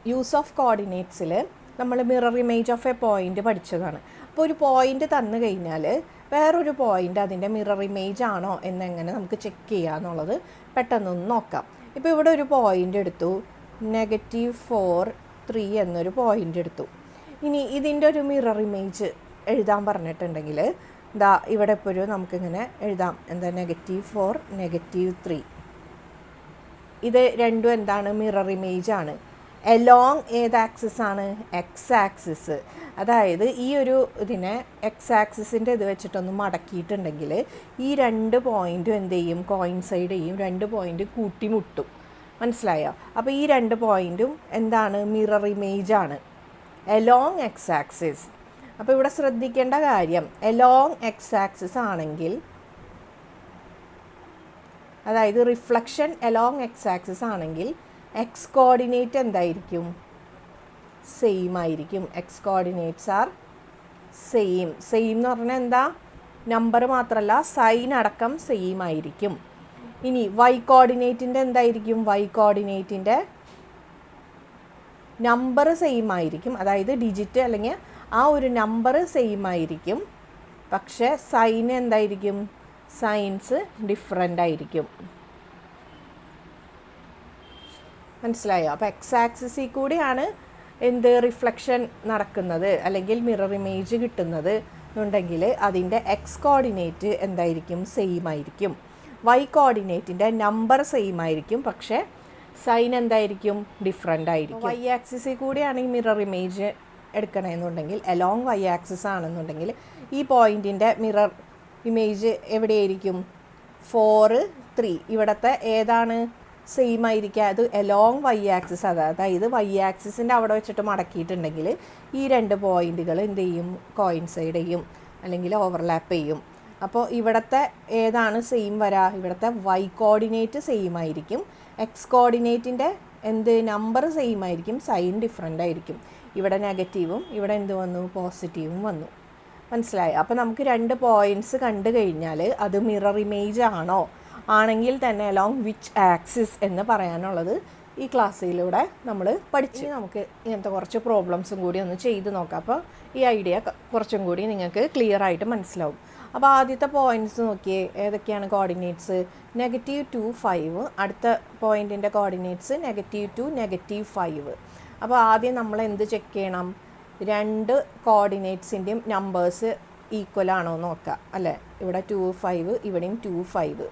Use of കോർഡിനേറ്റ്സിൽ നമ്മൾ mirror image of A point പഠിച്ചതാണ്. അപ്പോൾ ഒരു പോയിൻ്റ് തന്നു കഴിഞ്ഞാൽ വേറൊരു പോയിൻ്റ് അതിൻ്റെ മിറർ ഇമേജ് ആണോ എന്നെങ്ങനെ നമുക്ക് ചെക്ക് ചെയ്യുക എന്നുള്ളത് പെട്ടെന്നൊന്ന് നോക്കാം. ഇപ്പോൾ ഇവിടെ ഒരു പോയിൻ്റ് എടുത്തു, -4 3 എന്നൊരു പോയിൻ്റ് എടുത്തു. ഇനി ഇതിൻ്റെ ഒരു മിറർ ഇമേജ് എഴുതാൻ പറഞ്ഞിട്ടുണ്ടെങ്കിൽ ദാ ഇവിടെ ഇപ്പോൾ ഒരു നമുക്കിങ്ങനെ എഴുതാം, എന്താ -4 -3. ഇത് രണ്ടും എന്താണ്? മിറർ ഇമേജ് ആണ്. എലോങ് ഏത് ആക്സിസ് ആണ്? X axis. അതായത് ഈ ഒരു ഇതിനെ എക്സ് ആക്സിസിൻ്റെ ഇത് വെച്ചിട്ടൊന്ന് മടക്കിയിട്ടുണ്ടെങ്കിൽ ഈ രണ്ട് പോയിൻറ്റും എന്ത് ചെയ്യും? കോയിൻസൈഡ് ചെയ്യും, രണ്ട് പോയിൻറ്റ് കൂട്ടിമുട്ടും. മനസ്സിലായോ? അപ്പോൾ ഈ രണ്ട് പോയിൻറ്റും എന്താണ്? മിറർ ഇമേജ് ആണ് എലോങ് എക്സ് ആക്സിസ്. അപ്പോൾ ഇവിടെ ശ്രദ്ധിക്കേണ്ട കാര്യം, എലോങ് എക്സ് ആക്സിസ് ആണെങ്കിൽ, അതായത് റിഫ്ലക്ഷൻ എലോങ് എക്സ് ആക്സിസ് ആണെങ്കിൽ എക്സ് കോർഡിനേറ്റ് എന്തായിരിക്കും? സെയിം ആയിരിക്കും. X coordinates are same. Same എന്ന് പറഞ്ഞാൽ എന്താ? നമ്പർ മാത്രമല്ല, സൈൻ അടക്കം സെയിം ആയിരിക്കും. ഇനി വൈ കോർഡിനേറ്റിൻ്റെ എന്തായിരിക്കും? വൈ കോർഡിനേറ്റിൻ്റെ നമ്പർ സെയിം ആയിരിക്കും, അതായത് ഡിജിറ്റ് അല്ലെങ്കിൽ ആ ഒരു നമ്പർ സെയിം ആയിരിക്കും. പക്ഷേ സൈൻ എന്തായിരിക്കും? സൈൻസ് ഡിഫറെൻ്റ് ആയിരിക്കും. മനസ്സിലായോ? അപ്പോൾ എക്സ് ആക്സിസിൽ കൂടിയാണ് എന്ത് റിഫ്ലക്ഷൻ നടക്കുന്നത് അല്ലെങ്കിൽ മിറർ ഇമേജ് കിട്ടുന്നത് എന്നുണ്ടെങ്കിൽ അതിൻ്റെ എക്സ് കോർഡിനേറ്റ് എന്തായിരിക്കും? സെയിം ആയിരിക്കും. വൈ കോർഡിനേറ്റിൻ്റെ നമ്പർ സെയിം ആയിരിക്കും, പക്ഷേ സൈൻ എന്തായിരിക്കും? ഡിഫറെൻ്റ് ആയിരിക്കും. വൈ ആക്സിസിൽ കൂടിയാണ് ഈ മിറർ ഇമേജ് എടുക്കണമെന്നുണ്ടെങ്കിൽ, എലോങ് വൈ ആക്സിസ് ആണെന്നുണ്ടെങ്കിൽ ഈ പോയിൻറ്റിൻ്റെ മിറർ ഇമേജ് എവിടെയായിരിക്കും? 4 3. ഇവിടുത്തെ ഏതാണ് സെയിം ആയിരിക്കുക? അത് എലോങ് വൈ ആക്സിസ്. അതായത് വൈ ആക്സിസിൻ്റെ അവിടെ വെച്ചിട്ട് മടക്കിയിട്ടുണ്ടെങ്കിൽ ഈ രണ്ട് പോയിൻറ്റുകൾ എന്ത് ചെയ്യും? കോയിൻസൈഡ് ചെയ്യും അല്ലെങ്കിൽ ഓവർലാപ്പ് ചെയ്യും. അപ്പോൾ ഇവിടുത്തെ ഏതാണ് സെയിം വരാ? ഇവിടുത്തെ വൈ കോർഡിനേറ്റ് സെയിം ആയിരിക്കും. എക്സ് കോർഡിനേറ്റിൻ്റെ എന്ത്? നമ്പർ സെയിം ആയിരിക്കും, സൈൻ ഡിഫറെൻ്റ് ആയിരിക്കും. ഇവിടെ നെഗറ്റീവും ഇവിടെ എന്ത് വന്നു? പോസിറ്റീവും വന്നു. മനസ്സിലായി? അപ്പോൾ നമുക്ക് രണ്ട് പോയിൻറ്റ്സ് കണ്ടു കഴിഞ്ഞാൽ അത് മിറർ ഇമേജ് ആണോ, ആണെങ്കിൽ തന്നെ അലോങ് വിച്ച് ആക്സിസ് എന്ന് പറയാനുള്ളത് ഈ ക്ലാസ്സിലൂടെ നമ്മൾ പഠിച്ച് നമുക്ക് ഇങ്ങനത്തെ കുറച്ച് പ്രോബ്ലംസും കൂടി ഒന്ന് ചെയ്ത് നോക്കാം. അപ്പോൾ ഈ ഐഡിയ കുറച്ചും കൂടി നിങ്ങൾക്ക് ക്ലിയർ ആയിട്ട് മനസ്സിലാവും. അപ്പോൾ ആദ്യത്തെ പോയിൻറ്റ്സ് നോക്കിയേ, ഏതൊക്കെയാണ് കോർഡിനേറ്റ്സ്? -2 5. അടുത്ത പോയിൻറ്റിൻ്റെ കോർഡിനേറ്റ്സ് -2 -5. അപ്പോൾ ആദ്യം നമ്മൾ എന്ത് ചെക്ക് ചെയ്യണം? രണ്ട് കോർഡിനേറ്റ്സിൻ്റെയും നമ്പേഴ്സ് ഈക്വൽ ആണോ നോക്കുക, അല്ലേ? ഇവിടെ 2 5, ഇവിടെയും 2 5.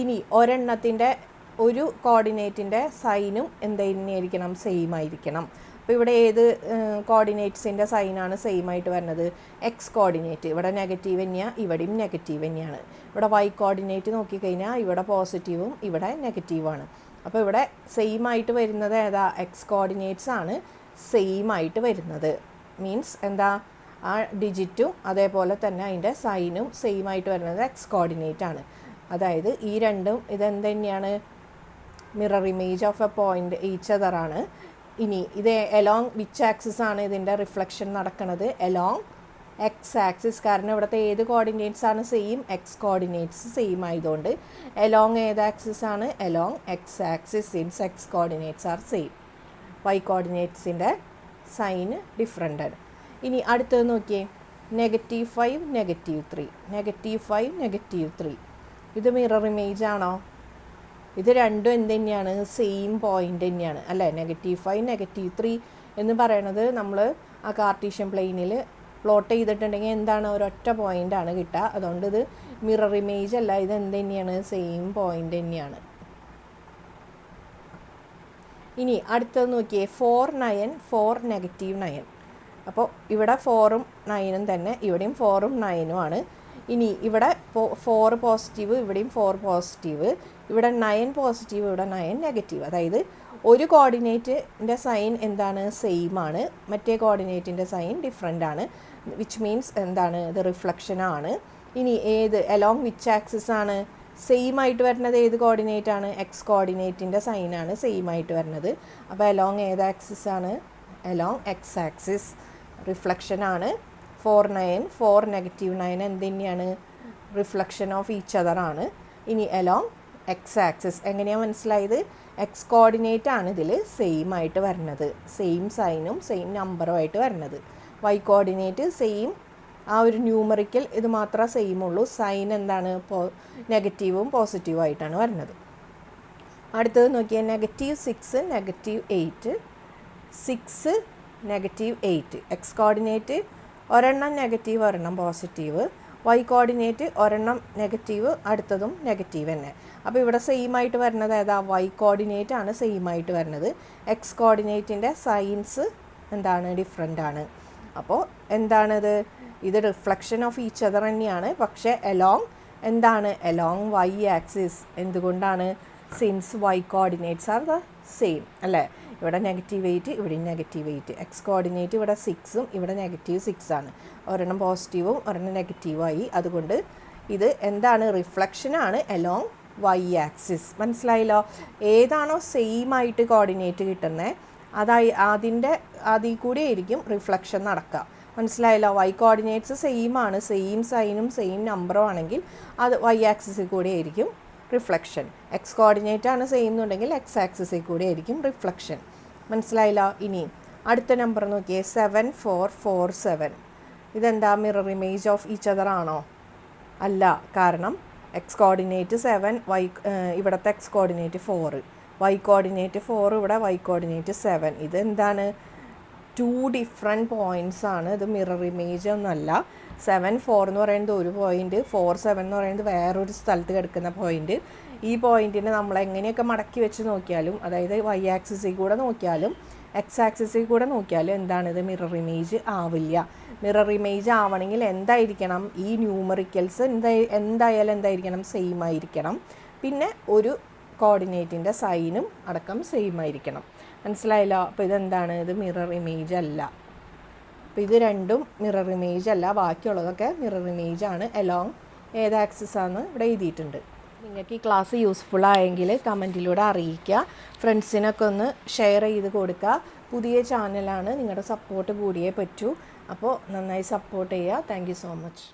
ഇനി ഒരെണ്ണത്തിൻ്റെ ഒരു കോർഡിനേറ്റിൻ്റെ സൈനും എന്തുതന്നെയായിരിക്കണം? സെയിം ആയിരിക്കണം. അപ്പോൾ ഇവിടെ ഏത് കോർഡിനേറ്റ്സിൻ്റെ സൈനാണ് സെയിം ആയിട്ട് വരുന്നത്? X coordinate. ഇവിടെ നെഗറ്റീവ് തന്നെയാണ്, ഇവിടെയും നെഗറ്റീവ് തന്നെയാണ്. ഇവിടെ വൈ കോർഡിനേറ്റ് നോക്കിക്കഴിഞ്ഞാൽ ഇവിടെ പോസിറ്റീവും ഇവിടെ നെഗറ്റീവാണ്. അപ്പോൾ ഇവിടെ സെയിം ആയിട്ട് വരുന്നത് ഏതാ? എക്സ് കോർഡിനേറ്റ്സ് ആണ് സെയിം ആയിട്ട് വരുന്നത്. മീൻസ് എന്താ? ആ ഡിജിറ്റും അതേപോലെ തന്നെ അതിൻ്റെ സൈനും സെയിം ആയിട്ട് വരുന്നത് എക്സ് കോർഡിനേറ്റ് ആണ്. അതായത് ഈ രണ്ടും ഇതെന്ത് തന്നെയാണ്? Mirror image of A point each other ആണ്. ഇനി ഇത് എലോങ് വിച്ച് ആക്സിസ് ആണ് ഇതിൻ്റെ റിഫ്ലക്ഷൻ നടക്കുന്നത്? Along X axis. കാരണം ഇവിടുത്തെ ഏത് കോർഡിനേറ്റ്സ് ആണ് സെയിം? എക്സ് കോർഡിനേറ്റ്സ് സെയിം ആയതുകൊണ്ട് എലോങ് ഏത് ആക്സിസ് ആണ്? Along X axis, since X coordinates are same. Y കോർഡിനേറ്റ്സിൻ്റെ സൈന് ഡിഫറെൻ്റ് ആണ്. ഇനി അടുത്തത് നോക്കിയേ, -5 -3. -5 -3. ഇത് മിറർ ഇമേജ് ആണോ? ഇത് രണ്ടും എന്ത് തന്നെയാണ്? സെയിം പോയിൻ്റ് തന്നെയാണ്, അല്ലേ? -5 -3 എന്ന് പറയണത് നമ്മൾ ആ കാർട്ടീഷ്യൻ പ്ലെയിനിൽ പ്ലോട്ട് ചെയ്തിട്ടുണ്ടെങ്കിൽ എന്താണ്? ഒരൊറ്റ പോയിൻ്റാണ് കിട്ടുക. അതുകൊണ്ട് ഇത് മിറർ ഇമേജ് അല്ല, ഇത് എന്ത് തന്നെയാണ്? സെയിം പോയിൻ്റ് തന്നെയാണ്. ഇനി അടുത്തത് നോക്കിയേ, 4 9 4 -9. അപ്പോൾ ഇവിടെ 4ഉം 9ഉം തന്നെ, ഇവിടെയും 4ഉം 9ഉം ആണ്. ഇനി ഇവിടെ 4 പോസിറ്റീവ്, ഇവിടെയും 4 പോസിറ്റീവ്, ഇവിടെ 9 പോസിറ്റീവ്, ഇവിടെ 9 നെഗറ്റീവ്. അതായത് ഒരു കോർഡിനേറ്റിൻ്റെ സൈൻ എന്താണ്? സെയിം ആണ്, മറ്റേ കോർഡിനേറ്റിൻ്റെ സൈൻ ഡിഫറെൻ്റ് ആണ്. വിച്ച് മീൻസ് എന്താണ്? ഇത് റിഫ്ലക്ഷനാണ്. ഇനി ഏത് എലോങ് വിച്ച് ആക്സിസ് ആണ് സെയിം ആയിട്ട് വരുന്നത്? ഏത് കോർഡിനേറ്റ് ആണ്? എക്സ് കോർഡിനേറ്റിൻ്റെ സൈനാണ് സെയിം ആയിട്ട് വരുന്നത്. അപ്പോൾ എലോങ് ഏത് ആക്സിസ് ആണ്? Along X axis. റിഫ്ലക്ഷനാണ്. 4 9 4 -9 എന്ത് തന്നെയാണ്? റിഫ്ലക്ഷൻ ഓഫ് ഈച്ച് അതർ ആണ്. ഇനി എലോങ് എക്സ് ആക്സിസ്. എങ്ങനെയാണ് മനസ്സിലായത്? എക്സ് കോർഡിനേറ്റ് ആണ് ഇതിൽ സെയിം ആയിട്ട് വരുന്നത്, സെയിം സൈനും സെയിം നമ്പറും ആയിട്ട് വരുന്നത്. വൈ കോർഡിനേറ്റ് സെയിം, ആ ഒരു ന്യൂമറിക്കൽ ഇത് മാത്രമേ സെയിം ഉള്ളൂ. സൈൻ എന്താണ്? നെഗറ്റീവും പോസിറ്റീവും ആയിട്ടാണ് വരുന്നത്. അടുത്തത് നോക്കിയാൽ -6 -8, 6 -8. എക്സ് കോർഡിനേറ്റ് ഒരെണ്ണം നെഗറ്റീവ് ഒരെണ്ണം പോസിറ്റീവ്, വൈ കോർഡിനേറ്റ് ഒരെണ്ണം നെഗറ്റീവ് അടുത്തതും നെഗറ്റീവ് തന്നെ. അപ്പോൾ ഇവിടെ സെയിം ആയിട്ട് വരുന്നത് ഏതാ? വൈ കോർഡിനേറ്റ് ആണ് സെയിം ആയിട്ട് വരുന്നത്. എക്സ് കോർഡിനേറ്റിൻ്റെ സൈൻസ് എന്താണ്? ഡിഫറെൻ്റ് ആണ്. അപ്പോൾ എന്താണിത്? ഇത് റിഫ്ലക്ഷൻ ഓഫ് ഈച്ച് അതർ തന്നെയാണ്, പക്ഷേ എലോങ് എന്താണ്? Along Y axis. എന്തുകൊണ്ടാണ്? Since Y coordinates are the same അല്ലേ? ഇവിടെ -8, ഇവിടെ -8. എക്സ് കോർഡിനേറ്റ് ഇവിടെ 6ഉം ഇവിടെ -6 ആണ്. ഒരെണ്ണം പോസിറ്റീവും ഒരെണ്ണം നെഗറ്റീവായി. അതുകൊണ്ട് ഇത് എന്താണ്? റിഫ്ലക്ഷനാണ് എലോങ് വൈ ആക്സിസ്. മനസ്സിലായല്ലോ? ഏതാണോ സെയിം ആയിട്ട് കോർഡിനേറ്റ് കിട്ടുന്നത് അതിൽ കൂടി ആയിരിക്കും റിഫ്ലക്ഷൻ നടക്കുക. മനസ്സിലായല്ലോ? വൈ കോർഡിനേറ്റ്സ് സെയിം ആണ്, സെയിം സൈനും സെയിം നമ്പറും ആണെങ്കിൽ അത് വൈ ആക്സിസിൽ കൂടി ആയിരിക്കും റിഫ്ലക്ഷൻ. എക്സ് കോർഡിനേറ്റ് ആണ് സെയിം എന്നുണ്ടെങ്കിൽ എക്സ് ആക്സിസിൽ കൂടി ആയിരിക്കും റിഫ്ലക്ഷൻ. മനസ്സിലായില്ല? ഇനി അടുത്ത നമ്പർ നോക്കിയേ, 7 4 4 7. ഇതെന്താ? Mirror image of each other ആണോ? അല്ല. കാരണം എക്സ് കോർഡിനേറ്റ് 7, ഇവിടുത്തെ എക്സ് കോർഡിനേറ്റ് 4, വൈ കോർഡിനേറ്റ് 4, ഇവിടെ വൈ കോർഡിനേറ്റ് 7. ഇതെന്താണ്? 2 ഡിഫറെൻറ്റ് പോയിൻറ്റ്സ് ആണ്. ഇത് മിറർ ഇമേജ് ഒന്നുമല്ല. 7 4 എന്ന് പറയുന്നത് ഒരു പോയിൻറ്റ്, 4 7 എന്ന് പറയുന്നത് വേറൊരു സ്ഥലത്ത് കിടക്കുന്ന പോയിൻറ്റ്. ഈ പോയിൻറ്റിനെ നമ്മൾ എങ്ങനെയൊക്കെ മടക്കി വെച്ച് നോക്കിയാലും, അതായത് വൈ ആക്സിസിൽ കൂടെ നോക്കിയാലും എക്സ് ആക്സിസിൽ കൂടെ നോക്കിയാലും എന്താണിത്? മിറർ ഇമേജ് ആവില്ല. മിറർ ഇമേജ് ആവണമെങ്കിൽ എന്തായിരിക്കണം? ഈ ന്യൂമറിക്കൽസ് എന്തായാലും എന്തായിരിക്കണം? സെയിം ആയിരിക്കണം. പിന്നെ ഒരു കോർഡിനേറ്റിൻ്റെ സൈനും അടക്കം സെയിം ആയിരിക്കണം. മനസ്സിലായല്ലോ? അപ്പോൾ ഇതെന്താണ്? ഇത് മിറർ ഇമേജ് അല്ല. അപ്പോൾ ഇത് രണ്ടും മിറർ ഇമേജ് അല്ല, ബാക്കിയുള്ളതൊക്കെ മിറർ ഇമേജ് ആണ്. എലോങ് ഏത് ആക്സിസ് ആണ് ഇവിടെ എഴുതിയിട്ടുണ്ട്. നിങ്ങൾക്ക് ഈ ക്ലാസ് യൂസ്ഫുൾ ആയെങ്കിൽ കമൻറ്റിലൂടെ അറിയിക്കുക. ഫ്രണ്ട്സിനൊക്കെ ഒന്ന് ഷെയർ ചെയ്ത് കൊടുക്കുക. പുതിയ ചാനലാണ്, നിങ്ങളുടെ സപ്പോർട്ട് കൂടിയേ പറ്റൂ. അപ്പോൾ നന്നായി സപ്പോർട്ട് ചെയ്യുക. Thank you so much.